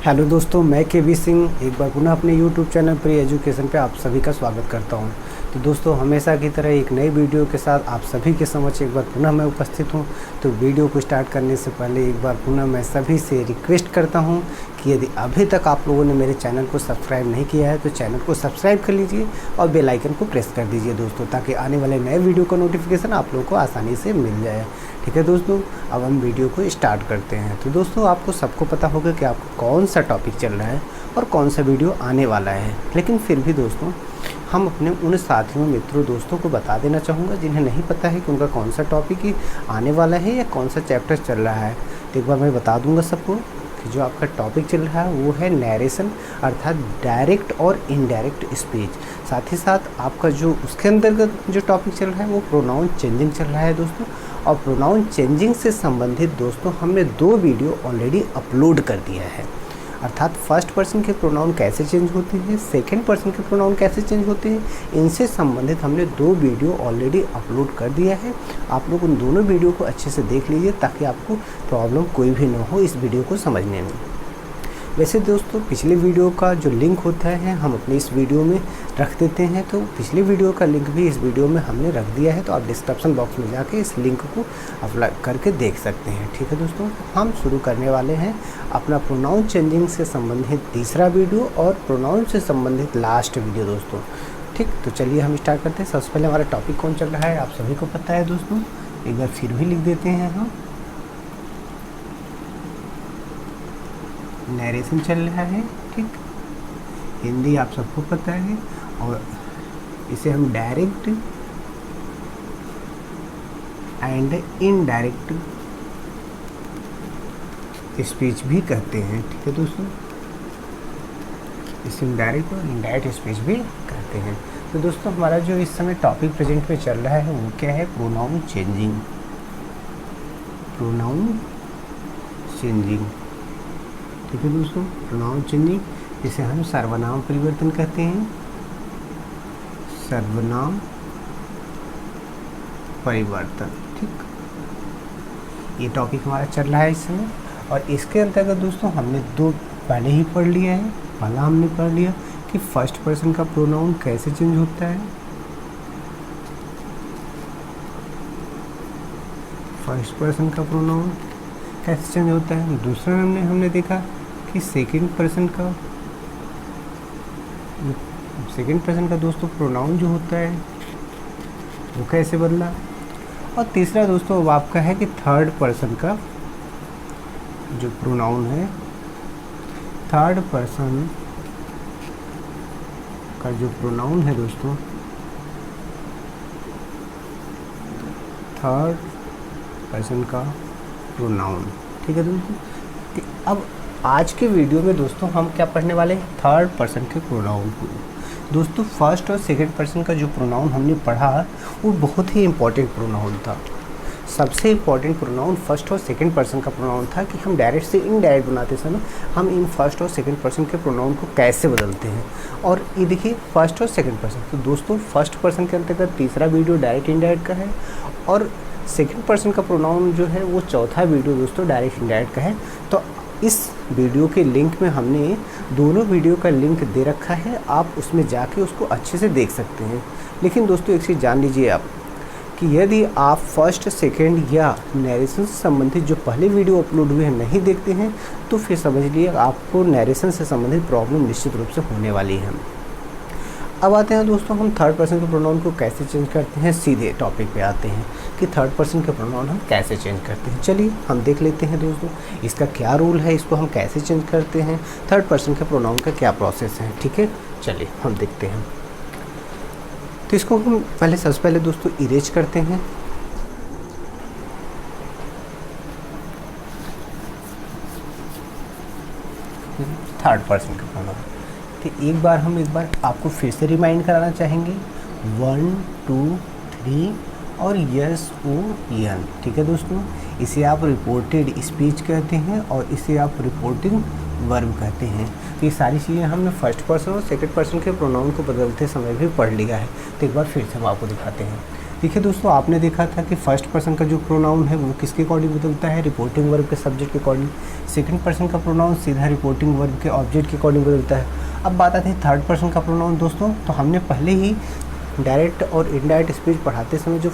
Hello दोस्तों, मैं केवी सिंह एक बार पुनः अपने यूट्यूब चैनल प्री एजुकेशन पे आप सभी का स्वागत करता हूं। तो दोस्तों, हमेशा की तरह एक नई वीडियो के साथ आप सभी के समक्ष एक बार पुनः मैं उपस्थित हूं। तो वीडियो को स्टार्ट करने से पहले एक बार पुनः मैं सभी से रिक्वेस्ट करता हूं कि यदि अभी तक आप लोगों ने मेरे चैनल को सब्सक्राइब नहीं किया है तो चैनल को सब्सक्राइब कर लीजिए और बेल आइकन को प्रेस कर दीजिए दोस्तों, ताकि आने वाले नए वीडियो का नोटिफिकेशन आप लोगों को आसानी से मिल जाए। ठीक है दोस्तों, अब हम वीडियो को स्टार्ट करते हैं। तो दोस्तों, आपको सबको पता होगा कि आपको कौन सा टॉपिक चल रहा है और कौन सा वीडियो आने वाला है, लेकिन फिर भी दोस्तों हम अपने उन साथियों, मित्रों, दोस्तों को बता देना चाहूँगा जिन्हें नहीं पता है कि उनका कौन सा टॉपिक ही आने वाला है या कौन सा चैप्टर चल रहा है। तो एक बार मैं बता दूँगा सबको कि जो आपका टॉपिक चल रहा है वो है नैरेशन, अर्थात डायरेक्ट और इनडायरेक्ट स्पीच। साथ ही साथ आपका जो उसके अंतर्गत जो टॉपिक चल रहा है वो प्रोनाउन चेंजिंग चल रहा है दोस्तों। और प्रोनाउन चेंजिंग से संबंधित दोस्तों हमने 2 वीडियो ऑलरेडी अपलोड कर दिया है, अर्थात फर्स्ट पर्सन के प्रोनाउन कैसे चेंज होते हैं, सेकंड पर्सन के प्रोनाउन कैसे चेंज होते हैं, इनसे संबंधित हमने 2 वीडियो ऑलरेडी अपलोड कर दिया है। आप लोग उन दोनों वीडियो को अच्छे से देख लीजिए ताकि आपको प्रॉब्लम कोई भी ना हो इस वीडियो को समझने में। वैसे दोस्तों, पिछले वीडियो का जो लिंक होता है हम अपने इस वीडियो में रख देते हैं, तो पिछले वीडियो का लिंक भी इस वीडियो में हमने रख दिया है, तो आप डिस्क्रिप्शन बॉक्स में जाके इस लिंक को अप्लाई करके देख सकते हैं। ठीक है दोस्तों, हम शुरू करने वाले हैं अपना प्रोनाउन चेंजिंग से संबंधित तीसरा वीडियो और प्रोनाउन से संबंधित लास्ट वीडियो दोस्तों। ठीक, तो चलिए हम स्टार्ट करते हैं। सबसे पहले हमारा टॉपिक कौन चल रहा है आप सभी को पता है दोस्तों, एक बार फिर भी लिख देते हैं हम। नैरेशन चल रहा है, ठीक, हिंदी आप सबको पता है, और इसे हम डायरेक्ट एंड इनडायरेक्ट स्पीच भी कहते हैं। ठीक है दोस्तों, इसे डायरेक्ट और इनडायरेक्ट स्पीच भी कहते हैं। तो दोस्तों, हमारा जो इस समय टॉपिक प्रेजेंट में चल रहा है वो क्या है? Pronoun changing. प्रोनाउन चेंजिंग, ठीक है दोस्तों, प्रोनाउन चेंजिंग जिसे हम सर्वनाम परिवर्तन कहते हैं। सर्वनाम परिवर्तन, ठीक, ये टॉपिक हमारा चल रहा है इस समय। और इसके अंतर्गत दोस्तों हमने 2 पहले ही पढ़ लिया है। पहला हमने पढ़ लिया कि फर्स्ट पर्सन का प्रोनाउन कैसे चेंज होता है। फर्स्ट पर्सन का प्रोनाउन कैसे चेंज होता है। दूसरा हमने देखा कि सेकंड पर्सन का दोस्तों प्रोनाउन जो होता है वो कैसे बदला। और तीसरा दोस्तों अब आपका है कि थर्ड पर्सन का जो प्रोनाउन है, थर्ड पर्सन का जो प्रोनाउन है दोस्तों, थर्ड पर्सन का प्रोनाउन। ठीक है दोस्तों, अब आज के वीडियो में दोस्तों हम क्या पढ़ने वाले हैं? थर्ड पर्सन के प्रोनाउन को। दोस्तों, फर्स्ट और सेकंड पर्सन का जो प्रोनाउन हमने पढ़ा वो बहुत ही इम्पोर्टेंट प्रोनाउन था। सबसे इम्पोर्टेंट प्रोनाउन फर्स्ट और सेकंड पर्सन का प्रोनाउन था कि हम डायरेक्ट से इनडायरेक्ट बनाते समय हम इन फर्स्ट और सेकंड पर्सन के प्रोनाउन को कैसे बदलते हैं। और ये देखिए, फर्स्ट और सेकंड पर्सन, तो दोस्तों फर्स्ट पर्सन के अंतर्गत तीसरा वीडियो डायरेक्ट इनडायरेक्ट का है और सेकंड पर्सन का प्रोनाउन जो है वो चौथा वीडियो दोस्तों डायरेक्ट इनडायरेक्ट का है। तो इस वीडियो के लिंक में हमने दोनों वीडियो का लिंक दे रखा है, आप उसमें जाके उसको अच्छे से देख सकते हैं। लेकिन दोस्तों एक चीज़ जान लीजिए आप कि यदि आप फर्स्ट, सेकंड या नैरेशन से संबंधित जो पहले वीडियो अपलोड हुए हैं नहीं देखते हैं तो फिर समझ लिए आपको नैरेशन से संबंधित प्रॉब्लम निश्चित रूप से होने वाली है। अब आते हैं दोस्तों हम थर्ड पर्सन के प्रोनाउन को कैसे चेंज करते हैं। सीधे टॉपिक पे आते हैं कि थर्ड पर्सन के प्रोनाउन हम कैसे चेंज करते हैं। चलिए हम देख लेते हैं दोस्तों इसका क्या रूल है, इसको हम कैसे चेंज करते हैं, थर्ड पर्सन के प्रोनाउन का क्या प्रोसेस है। ठीक है, चलिए हम देखते हैं। तो इसको हम सबसे पहले दोस्तों इरेज करते हैं। थर्ड पर्सन का प्रोनाउन, तो एक बार आपको फिर से रिमाइंड कराना चाहेंगे 1 2 3 और यस ओ यन। ठीक है दोस्तों, इसे आप रिपोर्टेड स्पीच कहते हैं और इसे आप रिपोर्टिंग वर्ब कहते हैं। तो ये सारी चीज़ें हमने फर्स्ट पर्सन और सेकंड पर्सन के प्रोनाउन को बदलते समय भी पढ़ लिया है। तो एक बार फिर से हम आपको दिखाते हैं। देखिए दोस्तों, आपने देखा था कि फर्स्ट पर्सन का जो प्रोनाउन है वो किसके अकॉर्डिंग बदलता है, रिपोर्टिंग वर्ब के सब्जेक्ट के अकॉर्डिंग। सेकंड पर्सन का प्रोनाउन सीधा रिपोर्टिंग वर्ब के ऑब्जेक्ट के अकॉर्डिंग बदलता है। अब बात आती है थर्ड पर्सन का प्रोनाउन दोस्तों, तो हमने पहले ही डायरेक्ट और इनडायरेक्ट स्पीच पढ़ाते समय जो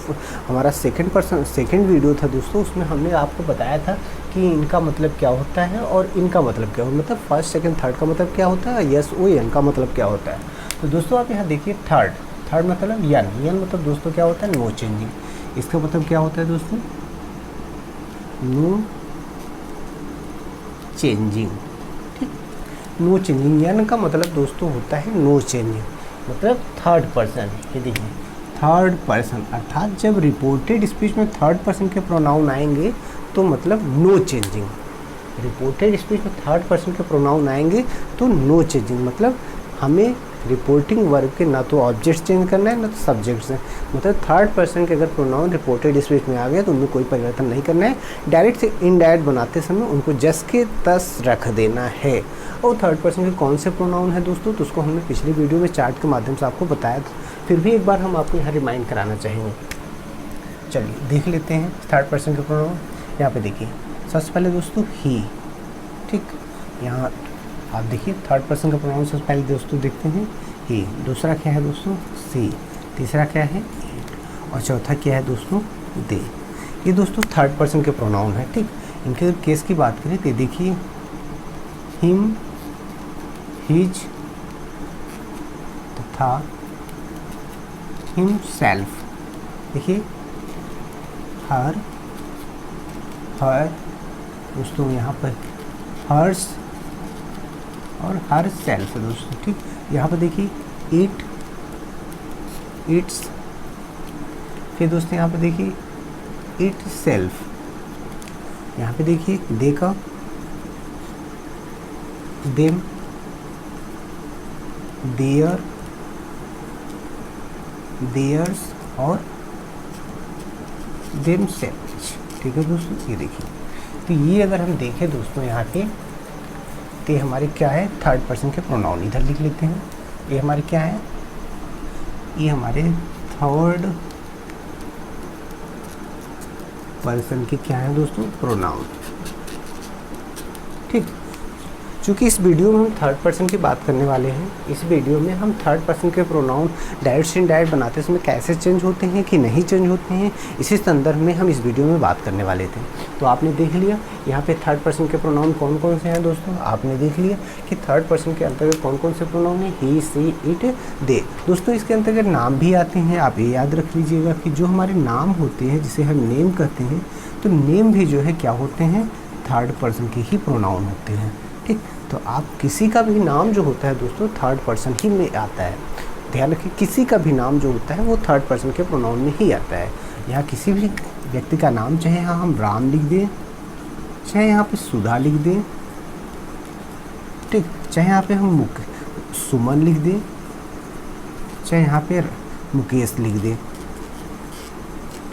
हमारा सेकंड वीडियो था दोस्तों, उसमें हमने आपको बताया था कि इनका मतलब क्या होता है और इनका मतलब क्या होता है, मतलब फर्स्ट सेकंड थर्ड का मतलब क्या होता है, यस ओ एन का मतलब क्या होता है। तो दोस्तों आप यहाँ देखिए, थर्ड मतलब यन मतलब दोस्तों क्या होता है, नो चेंजिंग। इसका मतलब क्या होता है दोस्तों, नो चेंजिंग। ठीक, नो चेंजिंग, यन का मतलब दोस्तों होता है नो चेंजिंग, मतलब थर्ड पर्सन। ये देखिए थर्ड पर्सन, अर्थात जब रिपोर्टेड स्पीच में थर्ड पर्सन के प्रोनाउन आएंगे तो मतलब नो चेंजिंग। रिपोर्टेड स्पीच में थर्ड पर्सन के प्रोनाउन आएंगे तो नो चेंजिंग, मतलब हमें रिपोर्टिंग वर्ब के ना तो ऑब्जेक्ट चेंज करना है ना तो सब्जेक्ट्स हैं। मतलब थर्ड पर्सन के अगर प्रोनाउन रिपोर्टेड स्पीच में आ गया तो उनमें कोई परिवर्तन नहीं करना है, डायरेक्ट से इनडायरेक्ट बनाते समय उनको जस के तस रख देना है। और थर्ड पर्सन के कौन से प्रोनाउन है दोस्तों, तो उसको हमने पिछली वीडियो में चार्ट के माध्यम से आपको बताया था, फिर भी एक बार हम आपको यहाँ रिमाइंड कराना चाहेंगे। चलिए देख लेते हैं थर्ड पर्सन के प्रोनाउन। यहाँ पे देखिए सबसे पहले दोस्तों ही, ठीक, यहाँ आप देखिए थर्ड पर्सन का प्रोनाउन सबसे पहले दोस्तों देखते हैं ही। दूसरा क्या है दोस्तों, सी। तीसरा क्या है, इट। और चौथा क्या है दोस्तों, दे। ये दोस्तों थर्ड पर्सन के प्रोनाउन है। ठीक, इनके अगर केस की बात करें तो देखिए हिम, हिज तथा हिमसेल्फ। देखिए हर दोस्तों यहाँ पर हर्स और हर सेल्फ है दोस्तों। ठीक, यहाँ पर देखिए इट, इट्स। फिर दोस्तों यहाँ पर देखिए इट सेल्फ। यहाँ पे देखिए दे का देम, देयर, देयर्स और देम सेल्फ। ठीक है दोस्तों, ये देखिए, तो ये अगर हम देखें दोस्तों यहाँ पे, तो ये हमारे क्या है, थर्ड पर्सन के प्रोनाउन। इधर लिख लेते हैं, ये हमारे क्या है, ये हमारे थर्ड पर्सन के क्या है दोस्तों, प्रोनाउन। ठीक, चूँकि इस वीडियो में हम थर्ड पर्सन की बात करने वाले हैं, इस वीडियो में हम थर्ड पर्सन के प्रोनाउन डायरेक्ट से इनडायरेक्ट बनाते समय कैसे चेंज होते हैं कि नहीं चेंज होते हैं, इसी संदर्भ में हम इस वीडियो में बात करने वाले थे। तो आपने देख लिया यहाँ पे थर्ड पर्सन के प्रोनाउन कौन कौन से हैं दोस्तों। आपने देख लिया कि थर्ड पर्सन के अंतर्गत कौन कौन से प्रोनाउन हैं, ही, सी, इट, दे। दोस्तों इसके अंतर्गत नाम भी आते हैं। आप ये याद रख लीजिएगा कि जो हमारे नाम होते हैं, जिसे हम नेम कहते हैं, तो नेम भी जो है क्या होते हैं, थर्ड पर्सन के ही प्रोनाउन होते हैं। ठीक, तो आप किसी का भी नाम जो होता है दोस्तों थर्ड पर्सन ही में आता है। ध्यान रखिए, किसी का भी नाम जो होता है वो थर्ड पर्सन के प्रोनाउन में ही आता है। यहाँ किसी भी व्यक्ति का नाम, चाहे यहाँ हम राम लिख दें, चाहे यहाँ पे सुधा लिख दें, ठीक, चाहे यहाँ पे हम सुमन लिख दें, चाहे यहाँ पे मुकेश लिख दें।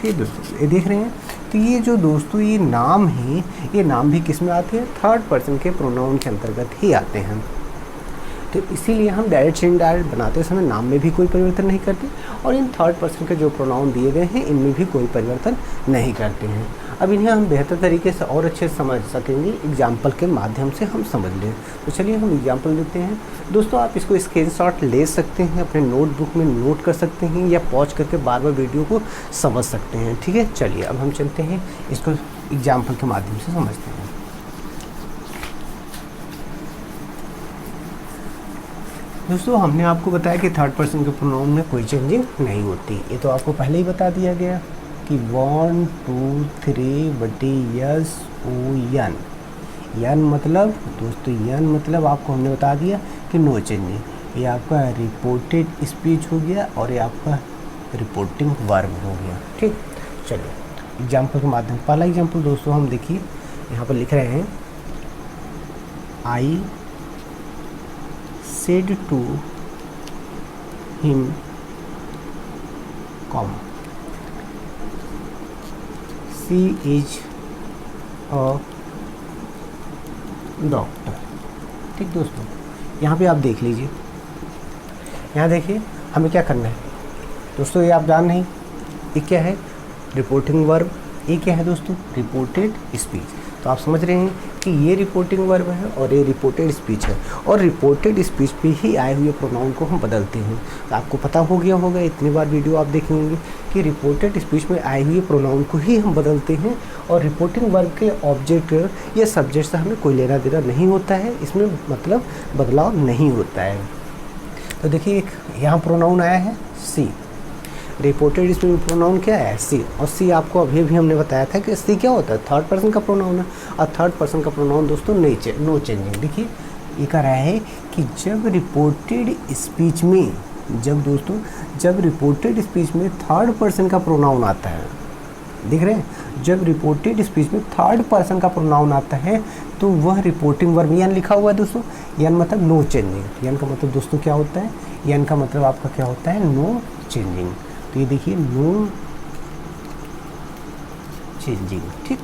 ठीक दोस्तों, ये देख रहे हैं, तो ये जो दोस्तों ये नाम है, ये नाम भी किस में आते हैं, थर्ड पर्सन के प्रोनाउन के अंतर्गत ही आते हैं। तो इसीलिए हम डायरेक्ट से इनडायरेक्ट बनाते समय नाम में भी कोई परिवर्तन नहीं करते, और इन थर्ड पर्सन के जो प्रोनाउन दिए गए हैं इनमें भी कोई परिवर्तन नहीं करते हैं। अब इन्हें हम बेहतर तरीके से और अच्छे से समझ सकेंगे, एग्जाम्पल के माध्यम से हम समझ लें। तो चलिए हम एग्जाम्पल देते हैं दोस्तों। आप इसको स्क्रीनशॉट ले सकते हैं, अपने नोटबुक में नोट कर सकते हैं, या पॉज करके बार बार वीडियो को समझ सकते हैं। ठीक है, चलिए अब हम चलते हैं, इसको एग्जाम्पल के माध्यम से समझते हैं। दोस्तों हमने आपको बताया कि थर्ड पर्सन के प्रोनाउन में कोई चेंजिंग नहीं होती। ये तो आपको पहले ही बता दिया गया कि 1 2 3 बटे यस ओ यन। यन मतलब दोस्तों, यन मतलब आपको हमने बता दिया कि नो चेंजिंग। ये आपका रिपोर्टेड स्पीच हो गया और ये आपका रिपोर्टिंग वर्ब हो गया। ठीक, चलिए एग्जाम्पल के माध्यम। पहला एग्जाम्पल दोस्तों हम देखिए, यहाँ पर लिख रहे हैं, आई said to him, she is a doctor। ठीक दोस्तों, यहाँ पे आप देख लीजिए, यहाँ देखिए हमें क्या करना है दोस्तों, ये आप जान नहीं ये क्या है, रिपोर्टिंग वर्ब। ये क्या है दोस्तों, रिपोर्टेड स्पीच। तो आप समझ रहे हैं कि ये रिपोर्टिंग वर्ब है और ये रिपोर्टेड स्पीच है, और रिपोर्टेड स्पीच पे ही आए हुए प्रोनाउन को हम बदलते हैं। तो आपको पता हो गया होगा, इतनी बार वीडियो आप देखे होंगे कि रिपोर्टेड स्पीच में आए हुए प्रोनाउन को ही हम बदलते हैं, और रिपोर्टिंग वर्ब के ऑब्जेक्ट या सब्जेक्ट से हमें कोई लेना देना नहीं होता है, इसमें मतलब बदलाव नहीं होता है। तो देखिए एक यहाँ प्रोनाउन आया है सी, रिपोर्टेड इसमें प्रोनाउन क्या है, सी। और सी आपको अभी भी हमने बताया था कि सी क्या होता है, थर्ड पर्सन का प्रोनाउन है, और थर्ड पर्सन का प्रोनाउन दोस्तों नो चेंजिंग। देखिए ये कह रहा है कि जब रिपोर्टेड स्पीच में, जब रिपोर्टेड स्पीच में थर्ड पर्सन का प्रोनाउन आता है, देख रहे हैं, जब रिपोर्टेड स्पीच में थर्ड पर्सन का प्रोनाउन आता है तो वह रिपोर्टिंग वर्ब, यान लिखा हुआ है दोस्तों, यान मतलब नो चेंजिंग। यान का मतलब दोस्तों क्या होता है, यान का मतलब आपका क्या होता है, नो चेंजिंग। तो ये देखिए नो चेंजिंग, ठीक।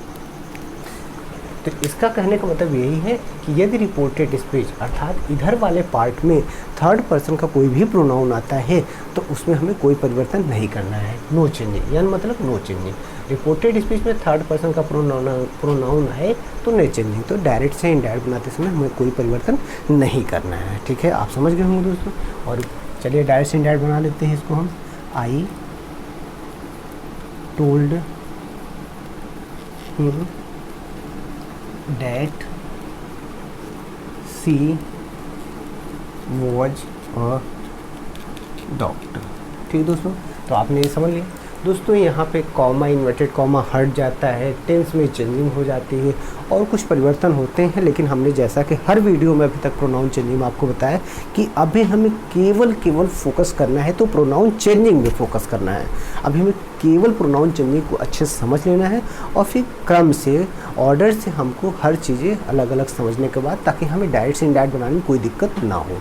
तो इसका कहने का मतलब यही है कि यदि रिपोर्टेड स्पीच अर्थात इधर वाले पार्ट में थर्ड पर्सन का कोई भी प्रोनाउन आता है तो उसमें हमें कोई परिवर्तन नहीं करना है, नो चेंजिंग, यानी मतलब नो चेंजिंग। रिपोर्टेड स्पीच में थर्ड पर्सन का प्रोनाउन आए तो नो चेंजिंग, तो डायरेक्ट से इनडायरेक्ट बनाते समय हमें कोई परिवर्तन नहीं करना है, ठीक है। आप समझ गए होंगे दोस्तों। और चलिए डायरेक्ट से इनडायरेक्ट बना लेते हैं इसको हम। I told him that she was a doctor, ठीक दोस्तों। तो आपने ये समझ लिया दोस्तों। यहाँ पे कॉमा, इन्वर्टेड कॉमा हट जाता है, टेंस में चेंजिंग हो जाती है और कुछ परिवर्तन होते हैं, लेकिन हमने जैसा कि हर वीडियो में अभी तक प्रोनाउन चेंजिंग में आपको बताया कि अभी हमें केवल फोकस करना है, तो प्रोनाउन चेंजिंग में फोकस करना है। अभी हमें केवल प्रोनाउन चेंजिंग को अच्छे से समझ लेना है और फिर क्रम से, ऑर्डर से हमको हर चीज़ें अलग अलग समझने के बाद, ताकि हमें डायरेक्ट से इनडायरेक्ट बनाने में कोई दिक्कत ना हो।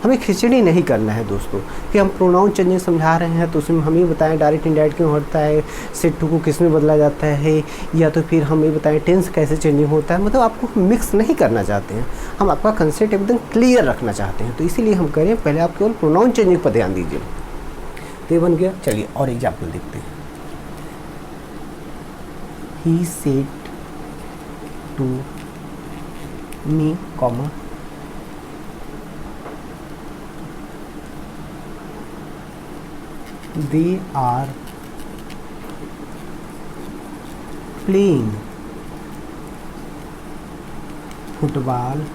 हमें खिचड़ी नहीं करना है दोस्तों कि हम प्रोनाउन चेंजिंग समझा रहे हैं तो उसमें हम ये बताएं डायरेक्ट इनडायरेक्ट क्यों होता है, सेट टू को किस में बदला जाता है, या तो फिर हम ये बताएं टेंस कैसे चेंजिंग होता है। मतलब आपको मिक्स नहीं करना चाहते हैं, हम आपका कंसेप्ट एकदम क्लियर रखना चाहते हैं। तो इसीलिए हम करें पहले आप केवल प्रोनाउन चेंजिंग पर ध्यान दीजिए। तो ये बन गया। चलिए और एग्जाम्पल देखते हैं। He said to me, comma, they are playing football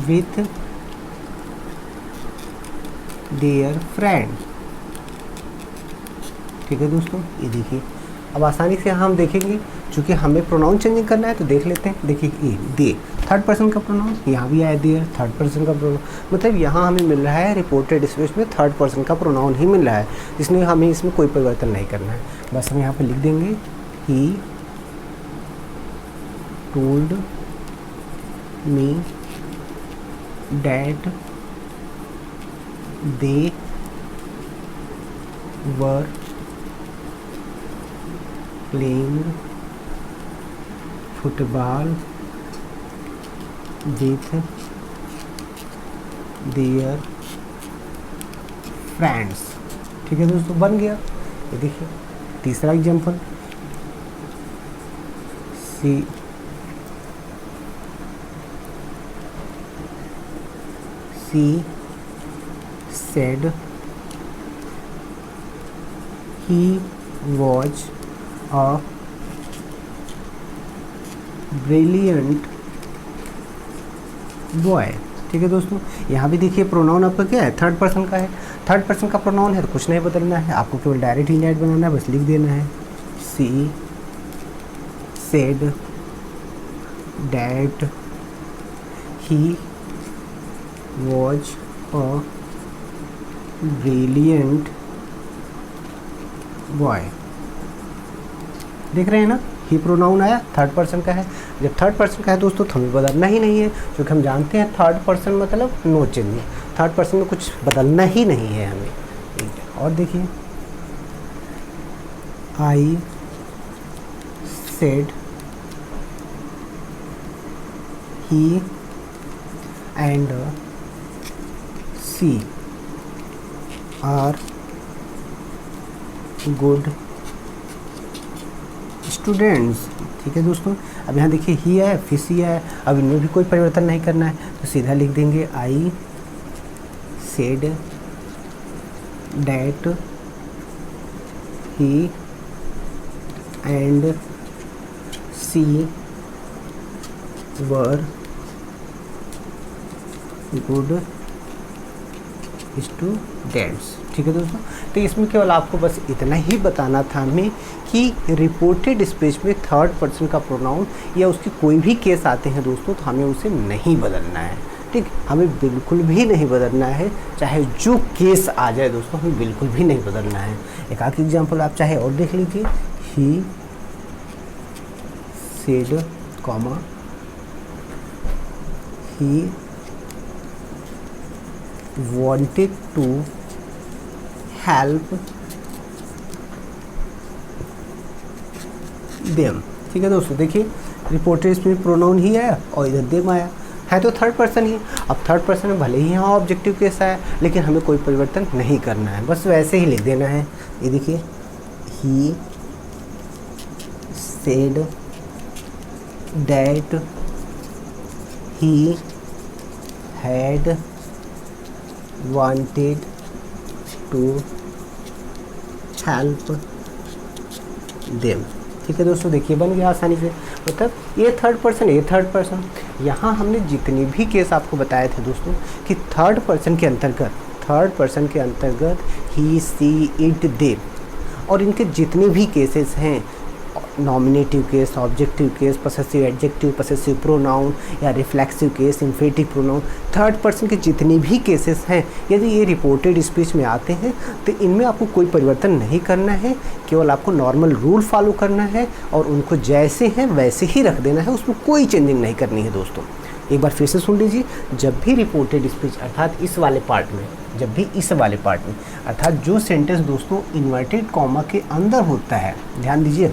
with their friends, ठीक है दोस्तों। ये देखिए अब आसानी से हम देखेंगे, चूँकि हमें प्रोनाउन चेंजिंग करना है तो देख लेते हैं। देखिए ये दे थर्ड पर्सन का प्रोनाउन, यहाँ भी आया देयर थर्ड पर्सन का प्रोनाउन, मतलब यहाँ हमें मिल रहा है रिपोर्टेड स्पीच में थर्ड पर्सन का प्रोनाउन ही मिल रहा है, इसलिए हमें इसमें कोई परिवर्तन नहीं करना है। बस हम यहाँ पर लिख देंगे he told me that they were playing football with their friends, ठीक है दोस्तों, बन गया। ये देखिए तीसरा example, she said he was a brilliant boy, ठीक है दोस्तों। यहाँ भी देखिए प्रोनाउन आपका क्या है, थर्ड पर्सन का है। थर्ड पर्सन का प्रोनाउन है तो कुछ नहीं बदलना है, आपको केवल डायरेक्ट इनडायरेक्ट बनाना है, बस लिख देना है she said that he was a brilliant boy. देख रहे हैं ना, ही प्रोनाउन आया, थर्ड पर्सन का है। जब थर्ड पर्सन का है दोस्तों तो हमें बदलना ही नहीं है, क्योंकि हम जानते हैं थर्ड पर्सन मतलब नो चेंजिंग, थर्ड पर्सन में कुछ बदलना ही नहीं है हमें। और देखिए I said he and she are good students. ठीक है दोस्तों, अब यहाँ देखिए ही है, फिर सी है, अब इनमें भी कोई परिवर्तन नहीं करना है, तो सीधा लिख देंगे I said that he and she were good students. ठीक है दोस्तों, तो इसमें केवल आपको बस इतना ही बताना था हमें कि रिपोर्टेड स्पीच में थर्ड पर्सन का प्रोनाउन या उसके कोई भी केस आते हैं दोस्तों, तो हमें उसे नहीं बदलना है। ठीक, हमें बिल्कुल भी नहीं बदलना है, चाहे जो केस आ जाए दोस्तों, हमें बिल्कुल भी नहीं बदलना है। एक आखिरी एग्जाम्पल आप चाहे और देख लीजिए, he said comma he wanted to help them। ठीक है दोस्तों, देखिए रिपोर्टेड स्पीच प्रोनाउन ही है और इधर देम आया है, तो थर्ड पर्सन ही। अब थर्ड पर्सन में भले ही यहाँ ऑब्जेक्टिव केस आया, लेकिन हमें कोई परिवर्तन नहीं करना है, बस वैसे ही लिख देना है। ये देखिए, he said that he had wanted to help them। ठीक है दोस्तों, देखिए बन गया आसानी से, मतलब ये थर्ड पर्सन, ये थर्ड पर्सन। यहाँ हमने जितने भी केस आपको बताए थे दोस्तों कि थर्ड पर्सन के अंतर्गत ही सी इट दे, और इनके जितने भी केसेस हैं, nominative case, objective case, possessive adjective, possessive pronoun या reflexive case, infinitive pronoun, third person के जितने भी केसेस हैं, यदि ये रिपोर्टेड स्पीच में आते हैं तो इनमें आपको कोई परिवर्तन नहीं करना है, केवल आपको नॉर्मल रूल फॉलो करना है और उनको जैसे हैं वैसे ही रख देना है, उसमें कोई चेंजिंग नहीं करनी है दोस्तों। एक बार फिर से सुन लीजिए, जब भी रिपोर्टेड स्पीच अर्थात इस वाले पार्ट में अर्थात जो सेंटेंस दोस्तों इन्वर्टेड कॉमा के अंदर होता है, ध्यान दीजिए,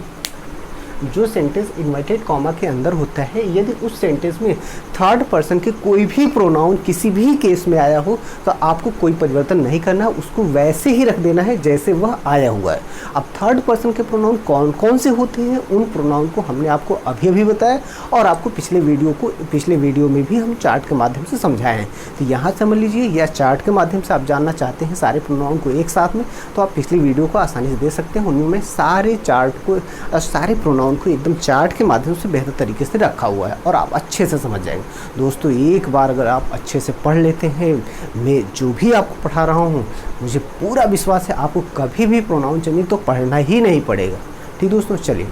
जो सेंटेंस इन्वर्टेड कॉमा के अंदर होता है, यदि उस सेंटेंस में थर्ड पर्सन के कोई भी प्रोनाउन किसी भी केस में आया हो तो आपको कोई परिवर्तन नहीं करना, उसको वैसे ही रख देना है जैसे वह आया हुआ है। अब थर्ड पर्सन के प्रोनाउन कौन कौन से होते हैं, उन प्रोनाउन को हमने आपको अभी बताया और आपको पिछले वीडियो में भी हम चार्ट के माध्यम से समझाए हैं। तो यहाँ समझ लीजिए, या चार्ट के माध्यम से आप जानना चाहते हैं सारे प्रोनाउन को एक साथ में, तो आप पिछली वीडियो को आसानी से दे सकते हैं, उनमें सारे चार्ट को, सारे प्रोनाउन को एकदम चार्ट के माध्यम से बेहतर तरीके से रखा हुआ है और आप अच्छे से समझ जाएंगे दोस्तों। एक बार अगर आप अच्छे से पढ़ लेते हैं, मैं जो भी आपको पढ़ा रहा हूँ, मुझे पूरा विश्वास है आपको कभी भी प्रोनाउन चेंजिंग तो पढ़ना ही नहीं पड़ेगा। ठीक दोस्तों, चलिए,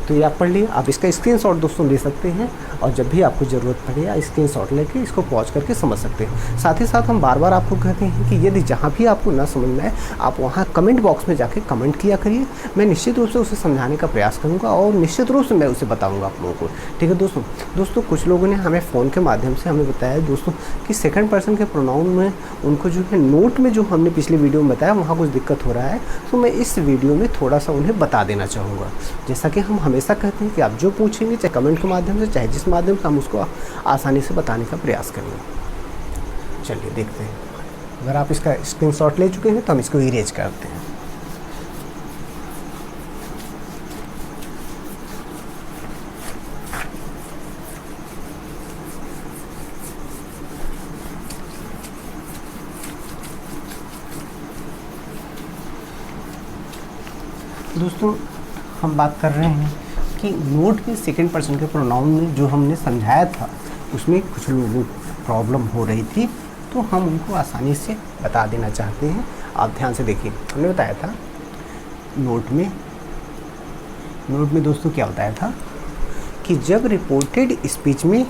तो ये आप पढ़ लिए, आप इसका स्क्रीनशॉट दोस्तों ले सकते हैं और जब भी आपको ज़रूरत पड़े या स्क्रीनशॉट लेके इसको पॉज करके समझ सकते हैं। साथ ही साथ हम बार बार आपको कहते हैं कि यदि जहाँ भी आपको ना समझ में आए, आप वहाँ कमेंट बॉक्स में जाके कमेंट किया करिए, मैं निश्चित रूप से उसे समझाने का प्रयास करूँगा और निश्चित रूप से मैं उसे बताऊँगा आप लोगों को। ठीक है दोस्तों, कुछ लोगों ने हमें फ़ोन के माध्यम से हमें बताया दोस्तों कि सेकंड पर्सन के प्रोनाउन में उनको जो है नोट में जो हमने पिछले वीडियो में बताया वहाँ कुछ दिक्कत हो रहा है, तो मैं इस वीडियो में थोड़ा सा उन्हें बता देना चाहूँगा। जैसा कि हम हमेशा कहते हैं कि आप जो पूछेंगे, चाहे कमेंट के माध्यम से, चाहे जिस माध्यम से, हम उसको आसानी से बताने का प्रयास करेंगे। चलिए देखते हैं, अगर आप इसका स्क्रीनशॉट ले चुके हैं तो हम इसको इरेज करते हैं। दोस्तों, हम बात कर रहे हैं कि नोट में सेकंड पर्सन के प्रोनाउन में जो हमने समझाया था उसमें कुछ लोगों को प्रॉब्लम हो रही थी, तो हम उनको आसानी से बता देना चाहते हैं। आप ध्यान से देखिए, हमने बताया था नोट में दोस्तों क्या बताया था कि जब रिपोर्टेड स्पीच में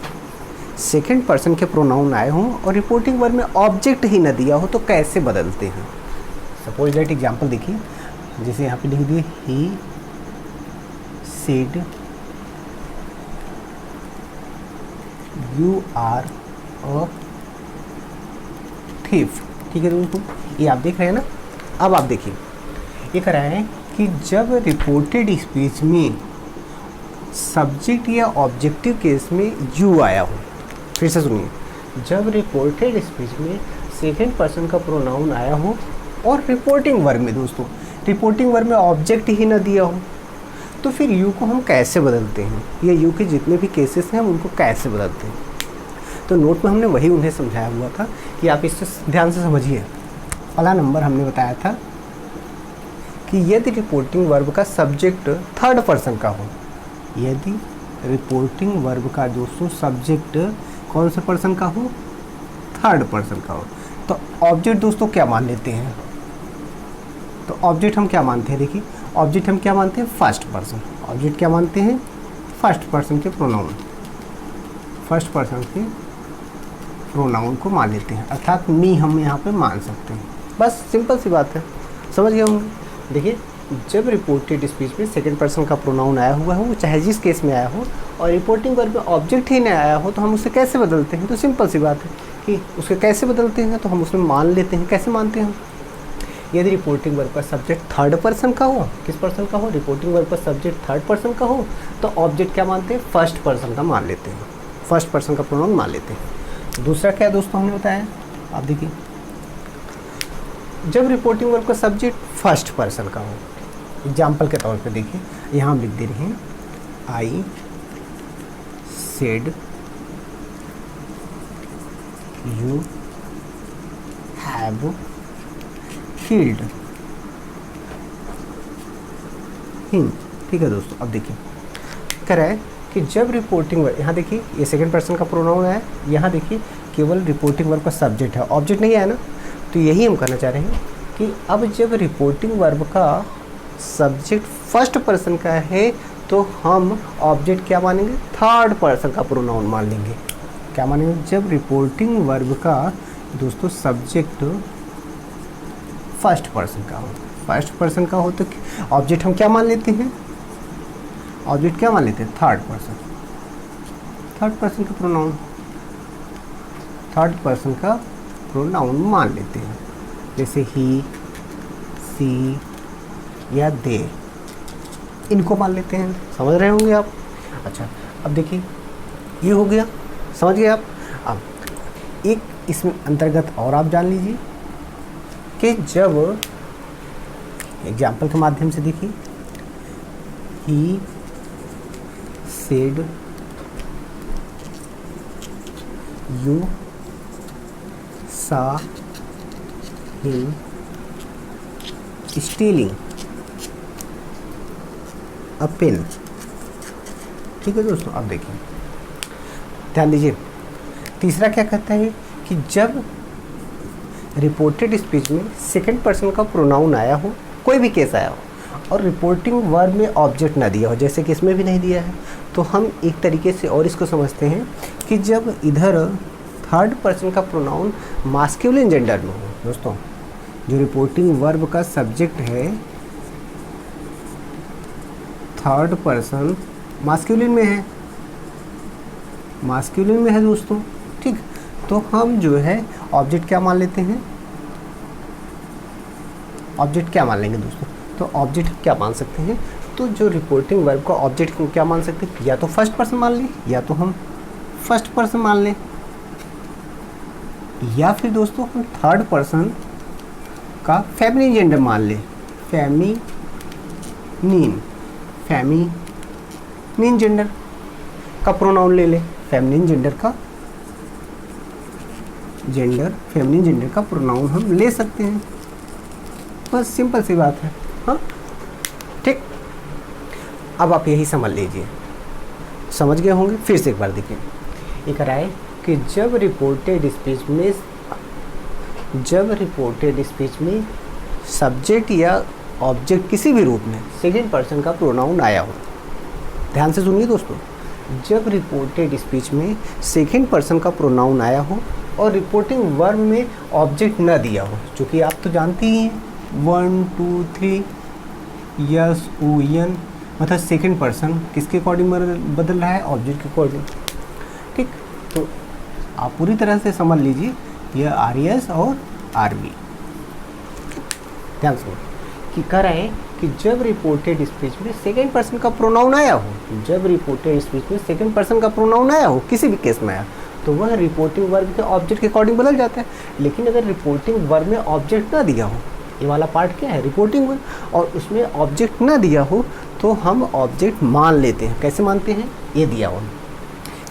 सेकंड पर्सन के प्रोनाउन आए हों और रिपोर्टिंग वर्ब में ऑब्जेक्ट ही न दिया हो तो कैसे बदलते हैं। सपोज दैट एग्जाम्पल देखिए, जैसे यहाँ पे लिख दिए, he said you are a thief. ठीक है दोस्तों, ये आप देख रहे हैं ना। अब आप देखिए, ये कह रहा है कि जब रिपोर्टेड स्पीच में सब्जेक्ट या ऑब्जेक्टिव केस में यू आया हो, फिर से सुनिए, जब रिपोर्टेड स्पीच में सेकंड पर्सन का प्रोनाउन आया हो और रिपोर्टिंग वर्ब में दोस्तों, रिपोर्टिंग वर्ब में ऑब्जेक्ट ही ना दिया हो, तो फिर यू को हम कैसे बदलते हैं, या यू के जितने भी केसेस हैं हम उनको कैसे बदलते हैं। तो नोट में हमने वही उन्हें समझाया हुआ था कि आप इससे ध्यान से समझिए। पहला नंबर हमने बताया था कि यदि रिपोर्टिंग वर्ब का सब्जेक्ट थर्ड पर्सन का हो, यदि रिपोर्टिंग वर्ब का दोस्तों सब्जेक्ट कौन से पर्सन का हो, थर्ड पर्सन का हो, तो ऑब्जेक्ट दोस्तों क्या मान लेते हैं, तो ऑब्जेक्ट हम क्या मानते हैं, देखिए ऑब्जेक्ट हम क्या मानते हैं, फर्स्ट पर्सन। ऑब्जेक्ट क्या मानते हैं, फर्स्ट पर्सन के प्रोनाउन, फर्स्ट पर्सन के प्रोनाउन को मान लेते हैं, अर्थात मी हम यहाँ पे मान सकते हैं। बस सिंपल सी बात है, समझ गए होंगे। देखिए जब रिपोर्टेड स्पीच में सेकंड पर्सन का प्रोनाउन आया हुआ है, वो चाहे जिस केस में आया हो, और रिपोर्टिंग वर्ब में ऑब्जेक्ट ही नहीं आया हो, तो हम उसे कैसे बदलते हैं, तो सिंपल सी बात है कि उसे कैसे बदलते हैं, तो हम उसमें मान लेते हैं। कैसे मानते हैं हम, यदि रिपोर्टिंग वर्ब का सब्जेक्ट थर्ड पर्सन का हो, किस पर्सन का हो, रिपोर्टिंग वर्ब का सब्जेक्ट थर्ड पर्सन का हो, तो ऑब्जेक्ट क्या मानते हैं, फर्स्ट पर्सन का मान लेते हैं, फर्स्ट पर्सन का प्रोनाउन मान लेते हैं। दूसरा क्या दोस्तों हमने बताया, आप देखिए जब रिपोर्टिंग वर्ब का सब्जेक्ट फर्स्ट पर्सन का हो, एग्जाम्पल के तौर पे देखिए यहाँ हम लिख दे रहे हैं, I said you have killed him. ठीक है दोस्तों, अब देखिए कह रहा है कि जब रिपोर्टिंग वर्ब, यहाँ देखिए ये सेकंड पर्सन का प्रोनाउन है, यहाँ देखिए केवल रिपोर्टिंग वर्ब का सब्जेक्ट है, ऑब्जेक्ट नहीं है ना, तो यही हम कहना चाह रहे हैं कि अब जब रिपोर्टिंग वर्ब का सब्जेक्ट फर्स्ट पर्सन का है, तो हम ऑब्जेक्ट क्या मानेंगे, थर्ड पर्सन का प्रोनाउन मान लेंगे। क्या मानेंगे, जब रिपोर्टिंग वर्ब का दोस्तों सब्जेक्ट फर्स्ट पर्सन का हो, फर्स्ट पर्सन का हो, तो ऑब्जेक्ट हम क्या मान लेते हैं, ऑब्जेक्ट क्या मान लेते हैं, थर्ड पर्सन, थर्ड पर्सन का प्रोनाउन, थर्ड पर्सन का प्रोनाउन मान लेते हैं, जैसे ही, सी या दे, इनको मान लेते हैं। समझ रहे होंगे आप। अच्छा अब देखिए ये हो गया, समझ गए आप। अब एक इसमें अंतर्गत और आप जान लीजिए कि जब एग्जाम्पल के माध्यम से देखिए, he said you saw him stealing a pen. ठीक है दोस्तों, अब देखिए ध्यान दीजिए, तीसरा क्या कहता है कि जब रिपोर्टेड स्पीच में सेकंड पर्सन का प्रोनाउन आया हो, कोई भी केस आया हो, और रिपोर्टिंग वर्ब में ऑब्जेक्ट ना दिया हो, जैसे कि इसमें भी नहीं दिया है, तो हम एक तरीके से और इसको समझते हैं कि जब इधर थर्ड पर्सन का प्रोनाउन मास्कुलिन जेंडर में हो, दोस्तों जो रिपोर्टिंग वर्ब का सब्जेक्ट है थर्ड पर्सन मास्कुलिन में है, मास्कुलिन में है दोस्तों, ठीक, तो हम जो है ऑब्जेक्ट क्या मान लेते हैं, ऑब्जेक्ट क्या मान लेंगे दोस्तों, तो ऑब्जेक्ट क्या मान सकते हैं, तो जो रिपोर्टिंग वर्ब का ऑब्जेक्ट क्या मान सकते हैं, या तो फर्स्ट पर्सन मान लें, या तो हम फर्स्ट पर्सन मान लें, या फिर दोस्तों हम थर्ड पर्सन का फेमिनिन जेंडर मान लें, फेमिनिन जेंडर का प्रोनाउन ले लें, फेमिनिन जेंडर का फेमिनिन जेंडर का प्रोनाउन हम ले सकते हैं। बस सिंपल सी बात है। हाँ ठीक, अब आप यही समझ लीजिए, समझ गए होंगे। फिर से एक बार देखिए, ये कह रहा है कि जब रिपोर्टेड स्पीच में सब्जेक्ट या ऑब्जेक्ट किसी भी रूप में सेकंड पर्सन का प्रोनाउन आया हो, ध्यान से सुनिए दोस्तों, जब रिपोर्टेड स्पीच में सेकंड पर्सन का प्रोनाउन आया हो और रिपोर्टिंग वर्ब में ऑब्जेक्ट न दिया हो, चूँकि आप तो जानते ही हैं 1 2 3 यस ओ एन, मतलब सेकंड पर्सन किसके अकॉर्डिंग बदल रहा है, ऑब्जेक्ट के अकॉर्डिंग। ठीक, तो आप पूरी तरह से समझ लीजिए यह आर एस और आर बी। ध्यान से कि कह रहे हैं कि जब रिपोर्टेड स्पीच में सेकंड पर्सन का प्रोनाउन आया हो, जब रिपोर्टेड स्पीच में सेकंड पर्सन का प्रोनाउन आया हो, किसी भी केस में आया, तो वह रिपोर्टिंग वर्ब के ऑब्जेक्ट के अकॉर्डिंग बदल जाता है। लेकिन अगर रिपोर्टिंग वर्ब में ऑब्जेक्ट ना दिया हो, ये वाला पार्ट क्या है, रिपोर्टिंग वर्ब, और उसमें ऑब्जेक्ट ना दिया हो तो हम ऑब्जेक्ट मान लेते हैं। कैसे मानते हैं, ये दिया हो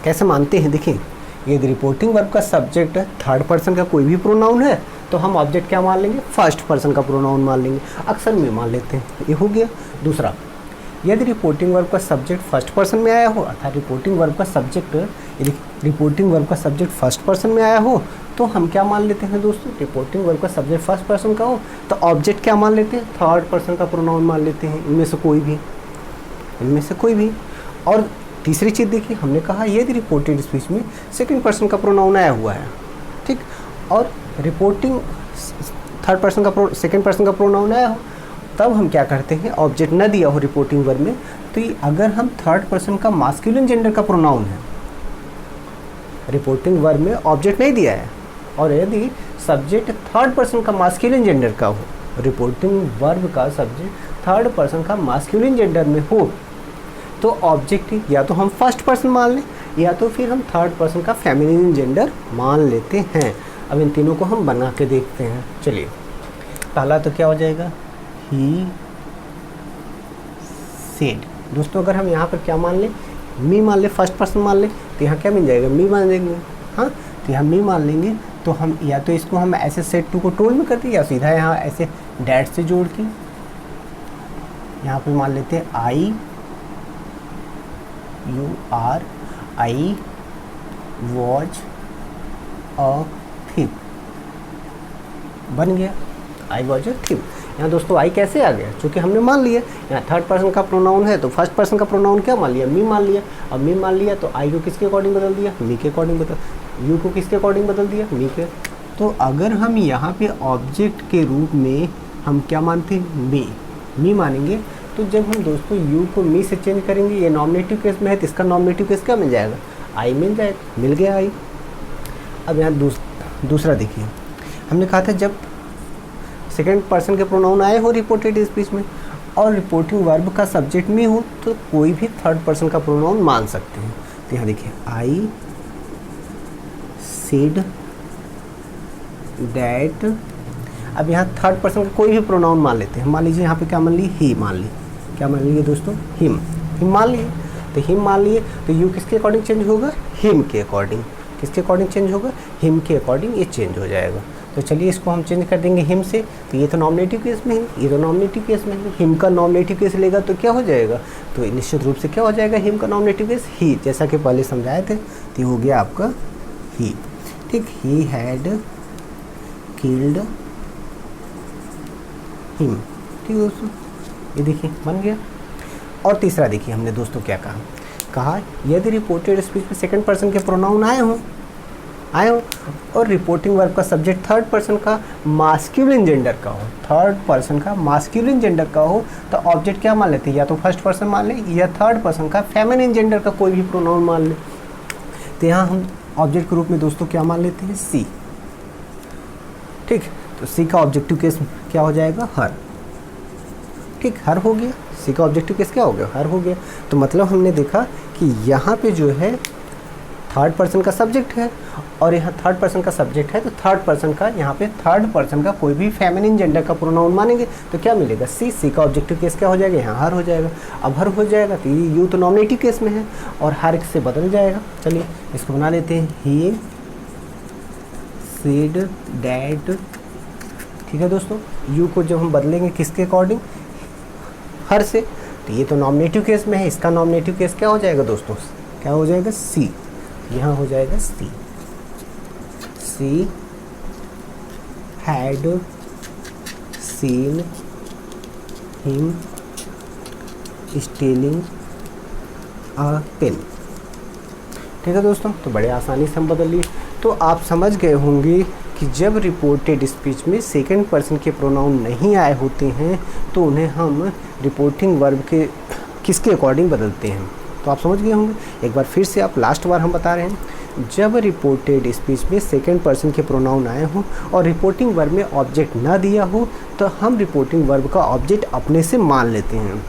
कैसे मानते हैं, देखिए यदि रिपोर्टिंग वर्ब का सब्जेक्ट थर्ड पर्सन का कोई भी प्रोनाउन है तो हम ऑब्जेक्ट क्या मान लेंगे, फर्स्ट पर्सन का प्रोनाउन मान लेंगे, अक्सर में मान लेते हैं। ये हो गया। दूसरा, यदि रिपोर्टिंग वर्ब का सब्जेक्ट फर्स्ट पर्सन में आया हो, अर्थात रिपोर्टिंग वर्ब का सब्जेक्ट यदि रिपोर्टिंग वर्ब का सब्जेक्ट फर्स्ट पर्सन में आया हो तो हम क्या मान लेते हैं दोस्तों, रिपोर्टिंग वर्ब का सब्जेक्ट फर्स्ट पर्सन का हो तो ऑब्जेक्ट क्या मान लेते हैं, थर्ड पर्सन का प्रोनाउन मान लेते हैं, इनमें से कोई भी। और तीसरी चीज़ देखिए, हमने कहा यदि रिपोर्टेड स्पीच में सेकंड पर्सन का प्रोनाउन आया हुआ है, ठीक, और रिपोर्टिंग थर्ड पर्सन का सेकंड पर्सन का प्रोनाउन आया हो, तब हम क्या करते हैं, ऑब्जेक्ट न दिया हो रिपोर्टिंग वर्ब में, तो ये अगर हम थर्ड पर्सन का मास्कुलिन जेंडर का प्रोनाउन है, रिपोर्टिंग वर्ब में ऑब्जेक्ट नहीं दिया है, और यदि सब्जेक्ट थर्ड पर्सन का मास्कुलिन जेंडर का हो, रिपोर्टिंग वर्ब का सब्जेक्ट थर्ड पर्सन का मास्कुलिन जेंडर में हो, तो ऑब्जेक्ट या तो हम फर्स्ट पर्सन मान लें या तो फिर हम थर्ड पर्सन का फेमिनिन जेंडर मान लेते हैं। अब इन तीनों को हम बना के देखते हैं। चलिए, पहला तो क्या हो जाएगा, ही सेड। दोस्तों अगर हम यहाँ पर क्या मान लें, मी मान लें, फर्स्ट पर्सन मान लें, तो यहाँ क्या मिल जाएगा, मी मान लेंगे। हाँ, तो यहाँ मी मान लेंगे तो हम या तो इसको हम ऐसे सेड टू को टोल में करते हैं या सीधा यहाँ ऐसे डैट से जोड़ के यहाँ पे मान लेते हैं आई वॉज अ थिप, बन गया आई वॉज अ थिप। यहाँ दोस्तों आई कैसे आ गया, क्योंकि हमने मान लिया यहाँ थर्ड पर्सन का प्रोनाउन है तो फर्स्ट पर्सन का प्रोनाउन क्या मान लिया, मी मान लिया। अब मी मान लिया तो आई को किसके अकॉर्डिंग बदल दिया, मी के अकॉर्डिंग बदल, यू को किसके अकॉर्डिंग बदल दिया, मी के। तो अगर हम यहाँ पे ऑब्जेक्ट के रूप में हम क्या मानते हैं, मी मानेंगे, तो जब हम दोस्तों यू को मी से चेंज करेंगे, ये नॉमिनेटिव केस में है तो इसका नॉमिनेटिव केस क्या मिल जाएगा, आई मिल जाएगा, मिल गया आई। अब यहाँ दूसरा देखिए, हमने कहा था जब सेकंड पर्सन के प्रोनाउन आए हो रिपोर्टेड स्पीच में और रिपोर्टिंग वर्ब का सब्जेक्ट में हो तो कोई भी थर्ड पर्सन का प्रोनाउन मान सकते हैं। तो यहाँ देखिए, आई सेड दैट। अब यहाँ थर्ड पर्सन का कोई भी प्रोनाउन मान लेते हैं। मान लीजिए यहाँ पे क्या मान ली, ही मान ली, क्या मान लीजिए दोस्तों, हिम मान लिए। तो हिम मान लिए तो यू किसके अकॉर्डिंग चेंज होगा, हिम के अकॉर्डिंग। किसके अकॉर्डिंग चेंज होगा, हिम के अकॉर्डिंग ये चेंज हो जाएगा। तो चलिए इसको हम चेंज कर देंगे हिम से। तो ये तो नॉमिनेटिव केस में है, ये तो नॉमिनेटिव केस में है, हिम का नॉमिनेटिव केस लेगा तो क्या हो जाएगा, तो निश्चित रूप से क्या हो जाएगा, हिम का नॉमिनेटिव केस ही, जैसा कि पहले समझाए थे। तो हो गया आपका ही, ठीक, ही हैड किल्ड हिम, ठीक है दोस्तों, ये देखिए बन गया। और तीसरा देखिए हमने दोस्तों क्या कहा यदि रिपोर्टेड स्पीच में सेकंड पर्सन के प्रोनाउन आए हो और रिपोर्टिंग वर्ब का सब्जेक्ट थर्ड पर्सन का मास्कुलिन जेंडर का हो, थर्ड पर्सन का मास्कुलिन जेंडर का हो, तो ऑब्जेक्ट क्या मान लेते हैं, या तो फर्स्ट पर्सन मान ले या थर्ड पर्सन का फेमिनिन जेंडर का कोई भी प्रोनाउन मान ले। तो यहाँ हम ऑब्जेक्ट के रूप में दोस्तों क्या मान लेते हैं, सी, ठीक। तो सी का ऑब्जेक्टिव केस क्या हो जाएगा, हर, ठीक, हर हो गया। सी का ऑब्जेक्टिव केस क्या हो गया, हर हो गया। तो मतलब हमने देखा कि यहाँ पे जो है थर्ड पर्सन का सब्जेक्ट है और यहाँ थर्ड पर्सन का सब्जेक्ट है, तो थर्ड पर्सन का यहाँ पे थर्ड पर्सन का कोई भी फेमिनिन जेंडर का प्रोनाउन मानेंगे तो क्या मिलेगा, सी। सी का ऑब्जेक्टिव केस क्या हो जाएगा, यहाँ हर हो जाएगा। अब हर हो जाएगा तो ये यू तो नॉमिनेटिव केस में है और हर से बदल जाएगा। चलिए इसको बना लेते हैं, ही सेड डैट, ठीक है दोस्तों। यू को जब हम बदलेंगे किसके अकॉर्डिंग, हर से, तो ये तो नॉमिनेटिव केस में है, इसका नॉमिनेटिव केस क्या हो जाएगा दोस्तों, क्या हो जाएगा, सी। यहाँ हो जाएगा she, she had seen him stealing a pen, ठीक है दोस्तों। तो बड़े आसानी से हम बदल लिए। तो आप समझ गए होंगे कि जब रिपोर्टेड स्पीच में सेकंड पर्सन के प्रोनाउन नहीं आए होते हैं तो उन्हें हम रिपोर्टिंग वर्ब के किसके अकॉर्डिंग बदलते हैं। तो आप समझ गए होंगे। एक बार फिर से आप लास्ट बार हम बता रहे हैं, जब रिपोर्टेड स्पीच में सेकंड पर्सन के प्रोनाउन आए हों और रिपोर्टिंग वर्ब में ऑब्जेक्ट ना दिया हो तो हम रिपोर्टिंग वर्ब का ऑब्जेक्ट अपने से मान लेते हैं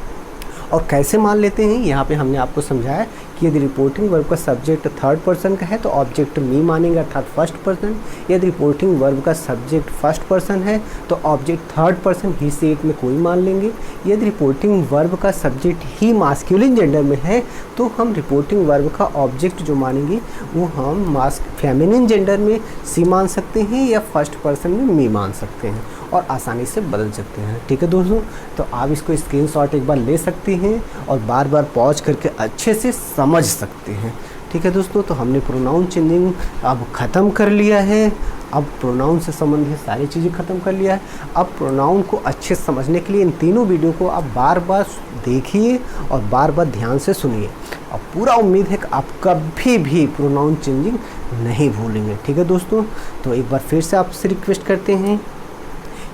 और कैसे मान लेते हैं, यहाँ पे हमने आपको समझाया कि यदि रिपोर्टिंग वर्ब का सब्जेक्ट थर्ड पर्सन का है तो ऑब्जेक्ट मी मानेंगे अर्थात फर्स्ट पर्सन। यदि रिपोर्टिंग वर्ब का सब्जेक्ट फर्स्ट पर्सन है तो ऑब्जेक्ट थर्ड पर्सन ही से इट में कोई मान लेंगे। यदि रिपोर्टिंग वर्ब का सब्जेक्ट ही मास्कुलिन जेंडर में है तो हम रिपोर्टिंग वर्ब का ऑब्जेक्ट जो मानेंगे वो हम फेमिनिन जेंडर में सी मान सकते हैं या फर्स्ट पर्सन में मी मान सकते हैं और आसानी से बदल सकते हैं। ठीक है दोस्तों, तो आप इसको स्क्रीनशॉट एक बार ले सकते हैं और बार बार पॉज करके अच्छे से समझ सकते हैं। ठीक है दोस्तों, तो हमने प्रोनाउन चेंजिंग अब ख़त्म कर लिया है। अब प्रोनाउन से संबंधित सारी चीज़ें ख़त्म कर लिया है। अब प्रोनाउन को अच्छे से समझने के लिए इन तीनों वीडियो को आप बार बार देखिए और बार बार ध्यान से सुनिए और पूरा उम्मीद है कि आप कभी भी प्रोनाउन चेंजिंग नहीं भूलेंगे। ठीक है दोस्तों, तो एक बार फिर से आपसे रिक्वेस्ट करते हैं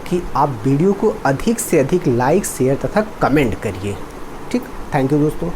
कि आप वीडियो को अधिक से अधिक लाइक, शेयर तथा कमेंट करिए। ठीक, थैंक यू दोस्तों।